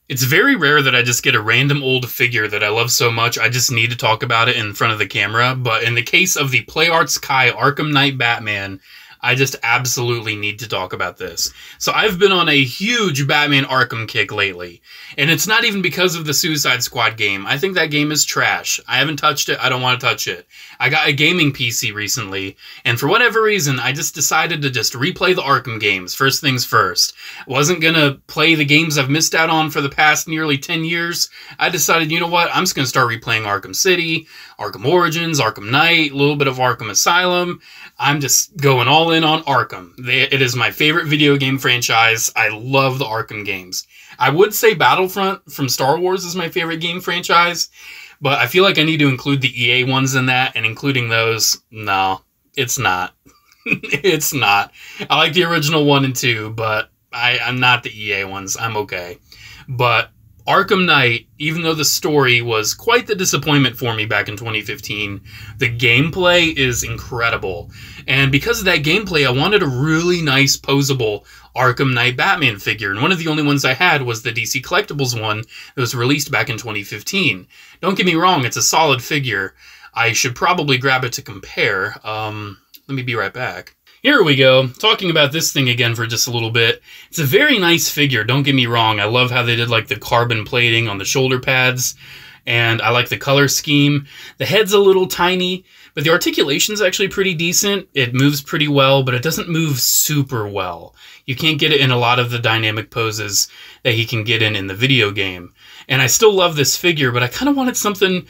It's very rare that I just get a random old figure that I love so much I just need to talk about it in front of the camera, but in the case of the PlayArts Kai Arkham Knight Batman, I just absolutely need to talk about this. So I've been on a huge Batman Arkham kick lately, and it's not even because of the Suicide Squad game. I think that game is trash. I haven't touched it. I don't want to touch it. I got a gaming PC recently, and for whatever reason, I just decided to just replay the Arkham games, first things first. I wasn't gonna play the games I've missed out on for the past nearly 10 years. I decided, you know what, I'm just gonna start replaying Arkham City, Arkham Origins, Arkham Knight, a little bit of Arkham Asylum. I'm just going all in on Arkham. It is my favorite video game franchise. I love the Arkham games. I would say Battlefront from Star Wars is my favorite game franchise, but I feel like I need to include the EA ones in that, and including those, no, it's not. It's not. I like the original 1 and 2, but I'm not the EA ones. I'm okay. But Arkham Knight, even though the story was quite the disappointment for me back in 2015, the gameplay is incredible. And because of that gameplay, I wanted a really nice, posable Arkham Knight Batman figure. And one of the only ones I had was the DC Collectibles one that was released back in 2015. Don't get me wrong, it's a solid figure. I should probably grab it to compare. Let me be right back. Here we go, talking about this thing again for just a little bit. It's a very nice figure, don't get me wrong. I love how they did like the carbon plating on the shoulder pads, and I like the color scheme. The head's a little tiny, but the articulation's actually pretty decent. It moves pretty well, but it doesn't move super well. You can't get it in a lot of the dynamic poses that he can get in the video game. And I still love this figure, but I kind of wanted something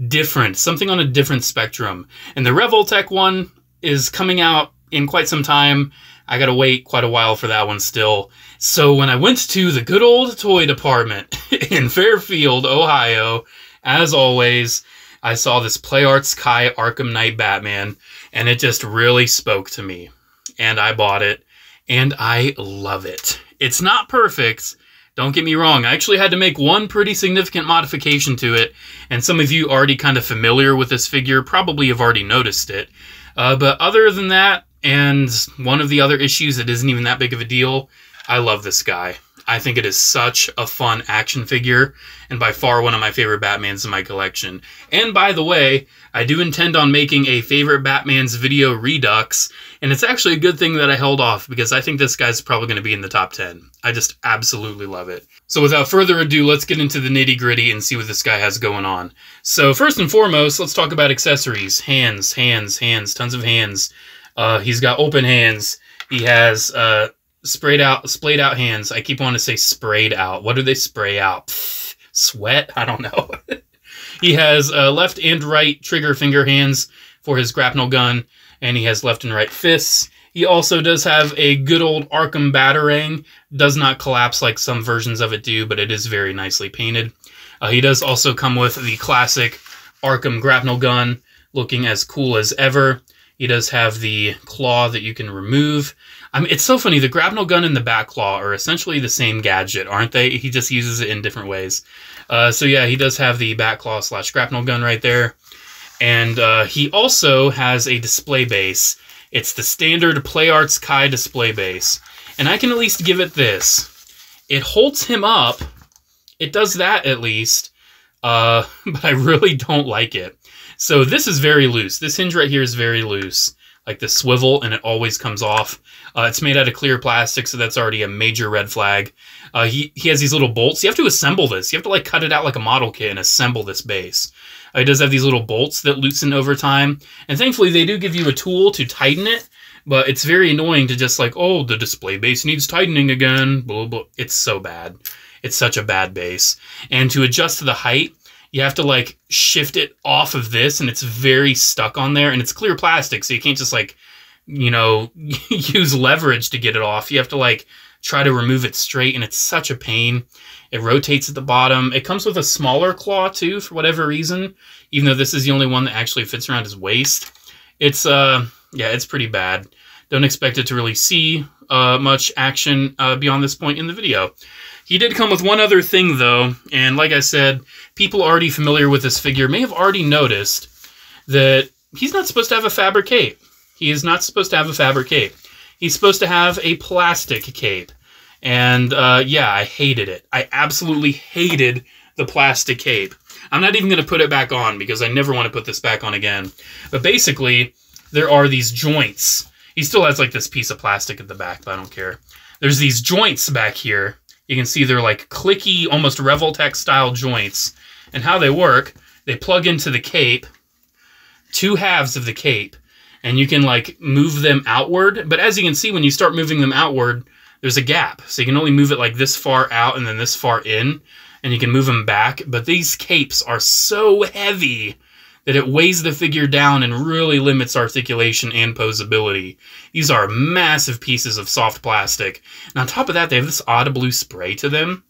different, something on a different spectrum. And the Revoltech one is coming out in quite some time. I gotta wait quite a while for that one still. So when I went to the good old toy department in Fairfield, Ohio, as always, I saw this PlayArts Kai Arkham Knight Batman, and it just really spoke to me. And I bought it, and I love it. It's not perfect, don't get me wrong. I actually had to make one pretty significant modification to it, and some of you already kind of familiar with this figure probably have already noticed it. But other than that, and one of the other issues that isn't even that big of a deal, I love this guy. I think it is such a fun action figure, and by far one of my favorite Batmans in my collection. And by the way, I do intend on making a favorite Batman's video redux, and it's actually a good thing that I held off, because I think this guy's probably going to be in the top 10. I just absolutely love it. So without further ado, let's get into the nitty-gritty and see what this guy has going on. So first and foremost, let's talk about accessories. Hands, hands, hands, tons of hands. He's got open hands. He has splayed out hands. I keep wanting to say sprayed out. What do they spray out? Pfft, sweat? I don't know. He has left and right trigger finger hands for his grapnel gun, and he has left and right fists. He also does have a good old Arkham Batarang. Does not collapse like some versions of it do, but it is very nicely painted. He does also come with the classic Arkham grapnel gun, looking as cool as ever. He does have the claw that you can remove. I mean, it's so funny. The grapnel gun and the bat claw are essentially the same gadget, aren't they? He just uses it in different ways. So yeah, he does have the bat claw / grapnel gun right there. And he also has a display base. It's the standard PlayArts Kai display base. And I can at least give it this. It holds him up. It does that at least. But I really don't like it. So this is very loose. This hinge right here is very loose, like the swivel, and it always comes off. It's made out of clear plastic, so that's already a major red flag. He has these little bolts. You have to assemble this. You have to like cut it out like a model kit and assemble this base. It does have these little bolts that loosen over time, and thankfully they do give you a tool to tighten it, but it's very annoying to just like, oh, the display base needs tightening again, blah, blah. It's so bad. It's such a bad base. And to adjust to the height, you have to like shift it off of this, and it's very stuck on there, and it's clear plastic, so you can't just like, you know, use leverage to get it off. You have to like try to remove it straight, and it's such a pain. It rotates at the bottom. It comes with a smaller claw too, for whatever reason, even though this is the only one that actually fits around his waist. It's yeah, it's pretty bad. Don't expect it to really see much action beyond this point in the video. He did come with one other thing, though, and like I said, people already familiar with this figure may have already noticed that he's not supposed to have a fabric cape. He is not supposed to have a fabric cape. He's supposed to have a plastic cape. And yeah, I hated it. I absolutely hated the plastic cape. I'm not even going to put it back on because I never want to put this back on again. But basically, there are these joints. He still has like this piece of plastic at the back, but I don't care. There's these joints back here. You can see they're like clicky, almost Revoltech style joints. And how they work, they plug into the cape, two halves of the cape, and you can like move them outward. But as you can see, when you start moving them outward, there's a gap. So you can only move it like this far out and then this far in. And you can move them back, but these capes are so heavy that it weighs the figure down and really limits articulation and posability. These are massive pieces of soft plastic. And on top of that, they have this odd blue spray to them,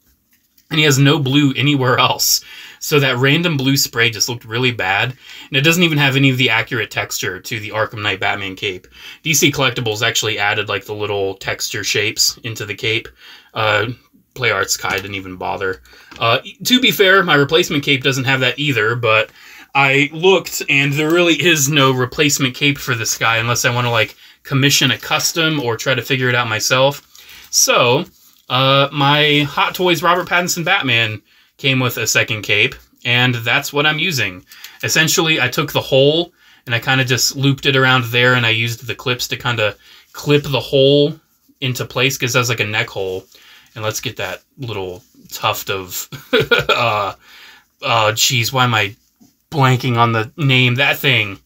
and he has no blue anywhere else. So that random blue spray just looked really bad, and it doesn't even have any of the accurate texture to the Arkham Knight Batman cape. DC Collectibles actually added like the little texture shapes into the cape. PlayArts Kai didn't even bother. To be fair, my replacement cape doesn't have that either, but I looked and there really is no replacement cape for this guy unless I want to like commission a custom or try to figure it out myself. So, my Hot Toys Robert Pattinson Batman came with a second cape, and that's what I'm using. Essentially, I took the hole and I kind of just looped it around there, and I used the clips to kind of clip the hole into place because that's like a neck hole. And let's get that little tuft of, geez, why am I blanking on the name? That thing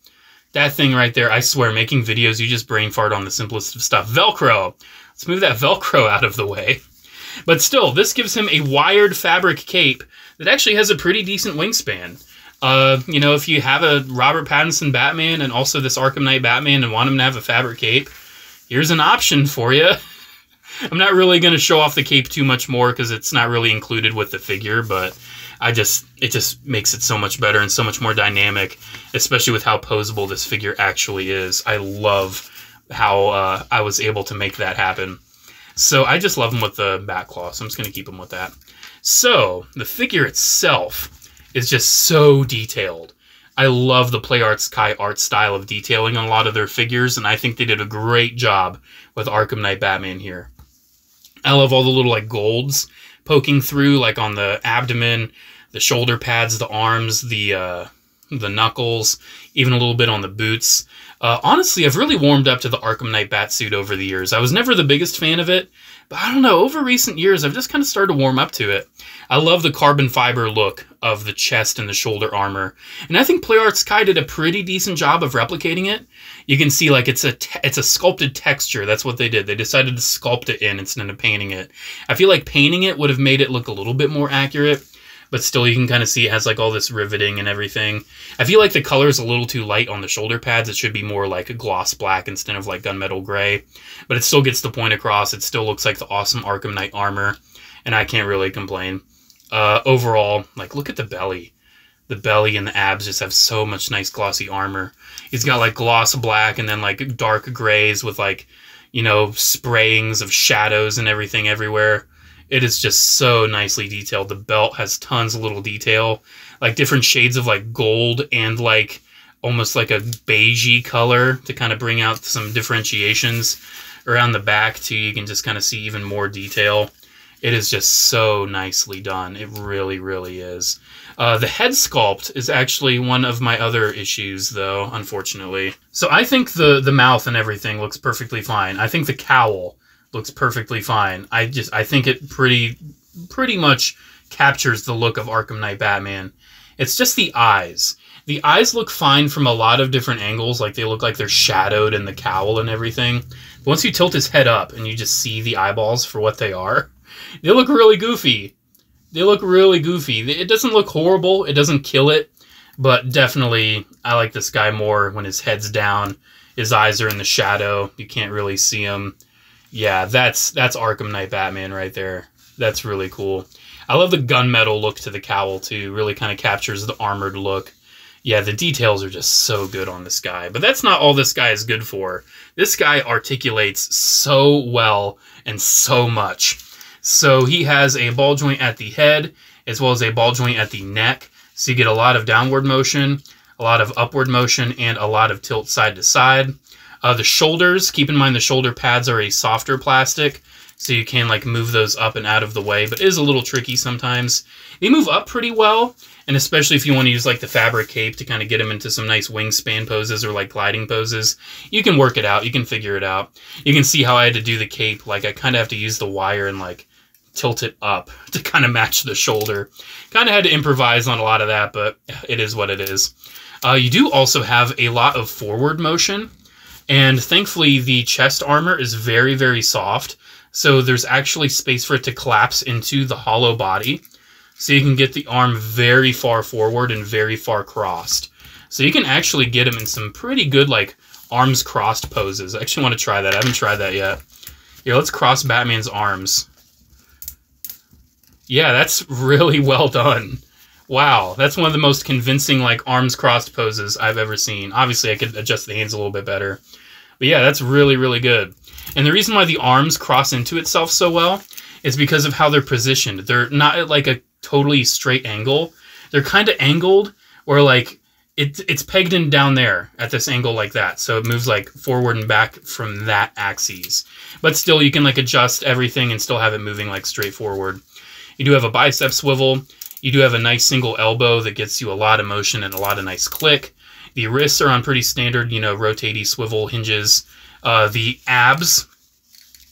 right there. I swear, making videos, you just brain fart on the simplest of stuff. Velcro. Let's move that Velcro out of the way. But still, this gives him a wired fabric cape that actually has a pretty decent wingspan. You know, if you have a Robert Pattinson Batman and also this Arkham Knight Batman and want him to have a fabric cape, here's an option for you. I'm not really going to show off the cape too much more because it's not really included with the figure, but it just makes it so much better and so much more dynamic, especially with how posable this figure actually is. I love how I was able to make that happen. So I just love him with the bat claw, so I'm just going to keep him with that. So the figure itself is just so detailed. I love the PlayArts Kai art style of detailing on a lot of their figures, and I think they did a great job with Arkham Knight Batman here. I love all the little like golds poking through, like on the abdomen, the shoulder pads, the arms, the knuckles, even a little bit on the boots. Honestly, I've really warmed up to the Arkham Knight Batsuit over the years. I was never the biggest fan of it, but I don't know, over recent years, I've just kind of started to warm up to it. I love the carbon fiber look of the chest and the shoulder armor, and I think PlayArts Kai did a pretty decent job of replicating it. You can see like it's a sculpted texture. That's what they did. They decided to sculpt it in instead of painting it. I feel like painting it would have made it look a little bit more accurate, but still you can kind of see it has like all this riveting and everything. I feel like the color is a little too light on the shoulder pads. It should be more like a gloss black instead of like gunmetal gray, but it still gets the point across. It still looks like the awesome Arkham Knight armor, and I can't really complain. Overall, like, look at the belly. The belly and the abs just have so much nice glossy armor. He's got like gloss black and then like dark grays with like, you know, sprayings of shadows and everything everywhere. It is just so nicely detailed. The belt has tons of little detail, like different shades of like gold and like almost like a beigey color to kind of bring out some differentiations. Around the back too, you can just kind of see even more detail. It is just so nicely done. It really, really is. The head sculpt is actually one of my other issues, though, unfortunately. So I think the mouth and everything looks perfectly fine. I think the cowl looks perfectly fine. I think it pretty much captures the look of Arkham Knight Batman. It's just the eyes. The eyes look fine from a lot of different angles. Like, they look like they're shadowed in the cowl and everything. But once you tilt his head up and you just see the eyeballs for what they are, they look really goofy. They look really goofy. It doesn't look horrible. It doesn't kill it. But definitely, I like this guy more when his head's down. His eyes are in the shadow. You can't really see him. Yeah, that's Arkham Knight Batman right there. That's really cool. I love the gunmetal look to the cowl, too. Really kind of captures the armored look. Yeah, the details are just so good on this guy. But that's not all this guy is good for. This guy articulates so well and so much. So he has a ball joint at the head, as well as a ball joint at the neck. So you get a lot of downward motion, a lot of upward motion, and a lot of tilt side to side. The shoulders, keep in mind the shoulder pads are a softer plastic, so you can like move those up and out of the way, but it is a little tricky sometimes. They move up pretty well, and especially if you want to use like the fabric cape to kind of get them into some nice wingspan poses or like gliding poses, you can work it out, you can figure it out. You can see how I had to do the cape, like I kind of have to use the wire and like tilt it up to kind of match the shoulder. Kind of had to improvise on a lot of that, but it is what it is. You do also have a lot of forward motion, and thankfully the chest armor is very, very soft. So there's actually space for it to collapse into the hollow body. So you can get the arm very far forward and very far crossed. So you can actually get him in some pretty good like arms crossed poses. I actually want to try that. I haven't tried that yet. Here, let's cross Batman's arms. Yeah, that's really well done. Wow, that's one of the most convincing like arms crossed poses I've ever seen. Obviously, I could adjust the hands a little bit better. But yeah, that's really, really good. And the reason why the arms cross into itself so well is because of how they're positioned. They're not at like a totally straight angle. They're kind of angled where like it's pegged in down there at this angle like that. So it moves like forward and back from that axis. But still, you can like adjust everything and still have it moving like straight forward. You do have a bicep swivel. You do have a nice single elbow that gets you a lot of motion and a lot of nice click. The wrists are on pretty standard, you know, rotatey swivel hinges. The abs,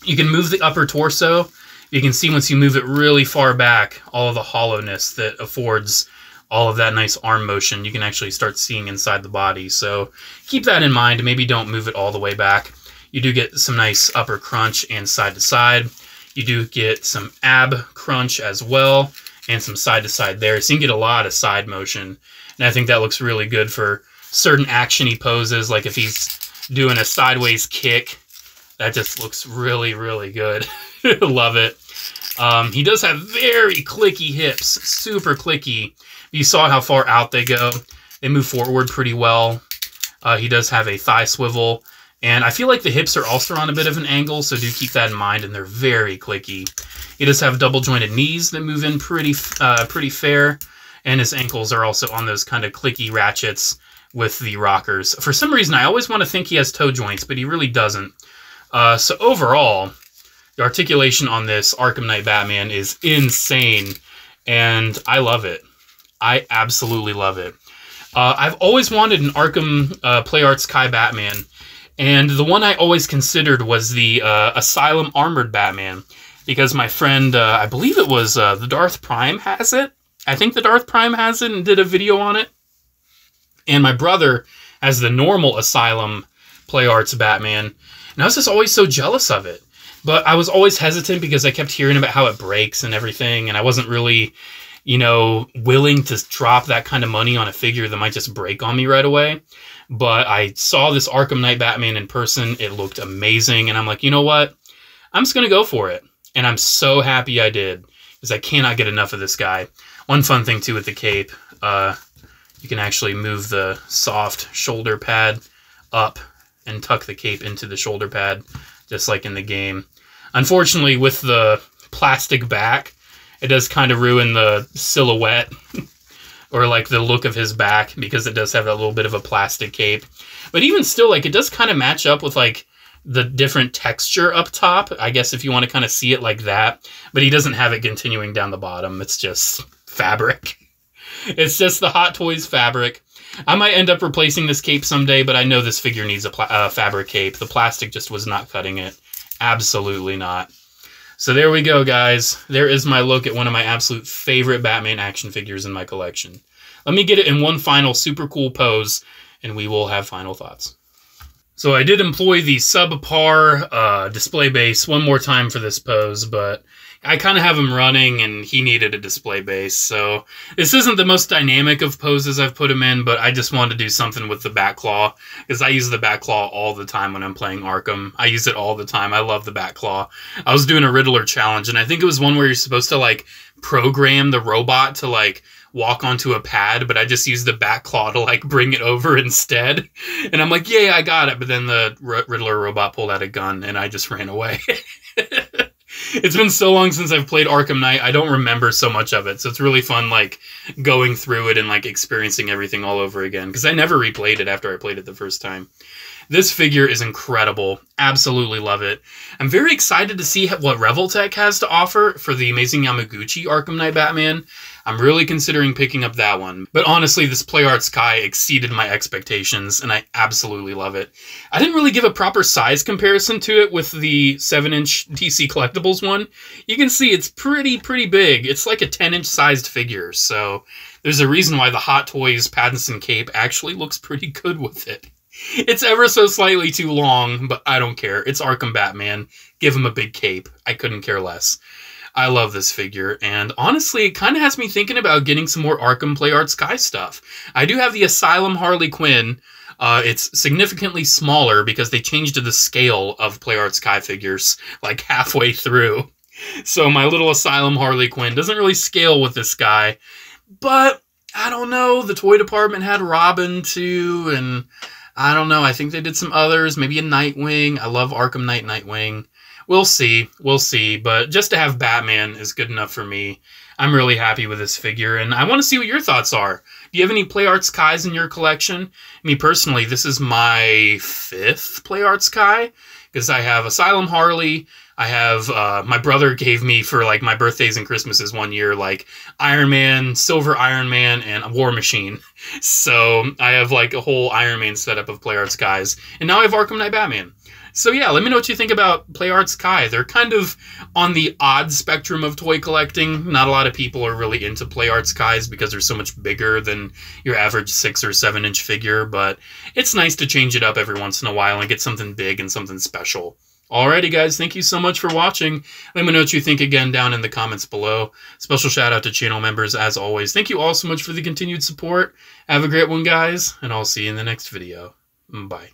you can move the upper torso. You can see once you move it really far back, all of the hollowness that affords all of that nice arm motion. You can actually start seeing inside the body. So keep that in mind. Maybe don't move it all the way back. You do get some nice upper crunch and side to side. You do get some ab crunch as well and some side to side there. So you can get a lot of side motion. And I think that looks really good for certain action-y poses, like if he's doing a sideways kick, that just looks really, really good. Love it. He does have very clicky hips, super clicky. You saw how far out they go. They move forward pretty well. He does have a thigh swivel, and I feel like the hips are also on a bit of an angle, so do keep that in mind, and they're very clicky. He does have double jointed knees that move in pretty fair, and his ankles are also on those kind of clicky ratchets with the rockers. For some reason, I always want to think he has toe joints, but he really doesn't. So overall, the articulation on this Arkham Knight Batman is insane, and I love it. I absolutely love it. I've always wanted an Arkham PlayArts Kai Batman, and the one I always considered was the Asylum Armored Batman, because my friend, I believe it was the Darth Prime has it. I think the Darth Prime has it and did a video on it. And my brother has the normal Asylum PlayArts Batman. And I was just always so jealous of it. But I was always hesitant because I kept hearing about how it breaks and everything. And I wasn't really, you know, willing to drop that kind of money on a figure that might just break on me right away. But I saw this Arkham Knight Batman in person. It looked amazing. And I'm like, you know what? I'm just going to go for it. And I'm so happy I did, because I cannot get enough of this guy. One fun thing, too, with the cape, you can actually move the soft shoulder pad up and tuck the cape into the shoulder pad, just like in the game. Unfortunately, with the plastic back, it does kind of ruin the silhouette or like the look of his back, because it does have that little bit of a plastic cape. But even still, like, it does kind of match up with like the different texture up top, I guess, if you want to kind of see it like that. But he doesn't have it continuing down the bottom. It's just fabric. It's just the Hot Toys fabric. I might end up replacing this cape someday, but I know this figure needs a fabric cape. The plastic just was not cutting it. Absolutely not. So there we go, guys. There is my look at one of my absolute favorite Batman action figures in my collection. Let me get it in one final super cool pose, and we will have final thoughts. So I did employ the subpar display base one more time for this pose, but I kind of have him running, and he needed a display base. So this isn't the most dynamic of poses I've put him in, but I just wanted to do something with the bat claw, because I use the bat claw all the time when I'm playing Arkham. I use it all the time. I love the bat claw. I was doing a Riddler challenge, and I think it was one where you're supposed to like program the robot to like walk onto a pad, but I just used the bat claw to like bring it over instead. And I'm like, yeah, I got it. But then the Riddler robot pulled out a gun, and I just ran away. It's been so long since I've played Arkham Knight, I don't remember so much of it. So it's really fun, like, going through it and, like, experiencing everything all over again. Because I never replayed it after I played it the first time. This figure is incredible. Absolutely love it. I'm very excited to see what Revoltech has to offer for the Amazing Yamaguchi Arkham Knight Batman. I'm really considering picking up that one. But honestly, this PlayArts Kai exceeded my expectations, and I absolutely love it. I didn't really give a proper size comparison to it with the 7-inch DC Collectibles one. You can see it's pretty big. It's like a 10-inch sized figure, so there's a reason why the Hot Toys Pattinson cape actually looks pretty good with it. It's ever so slightly too long, but I don't care. It's Arkham Batman. Give him a big cape. I couldn't care less. I love this figure, and honestly, it kind of has me thinking about getting some more Arkham PlayArts Kai stuff. I do have the Asylum Harley Quinn. It's significantly smaller because they changed the scale of PlayArts Kai figures, like halfway through. So my little Asylum Harley Quinn doesn't really scale with this guy, but I don't know. The toy department had Robin too, and I don't know. I think they did some others. Maybe a Nightwing. I love Arkham Knight Nightwing. We'll see. We'll see. But just to have Batman is good enough for me. I'm really happy with this figure, and I want to see what your thoughts are. Do you have any PlayArts Kais in your collection? Me personally, this is my 5th PlayArts Kai, because I have Asylum Harley. I have, my brother gave me for, like, my birthdays and Christmases one year, like, Iron Man, Silver Iron Man, and a War Machine. So I have, like, a whole Iron Man setup of PlayArts Kais. And now I have Arkham Knight Batman. So yeah, let me know what you think about PlayArts Kai. They're kind of on the odd spectrum of toy collecting. Not a lot of people are really into PlayArts Kais because they're so much bigger than your average 6 or 7-inch figure, but it's nice to change it up every once in a while and get something big and something special. Alrighty guys, thank you so much for watching. Let me know what you think again down in the comments below. Special shout out to channel members as always. Thank you all so much for the continued support. Have a great one guys, and I'll see you in the next video. Bye.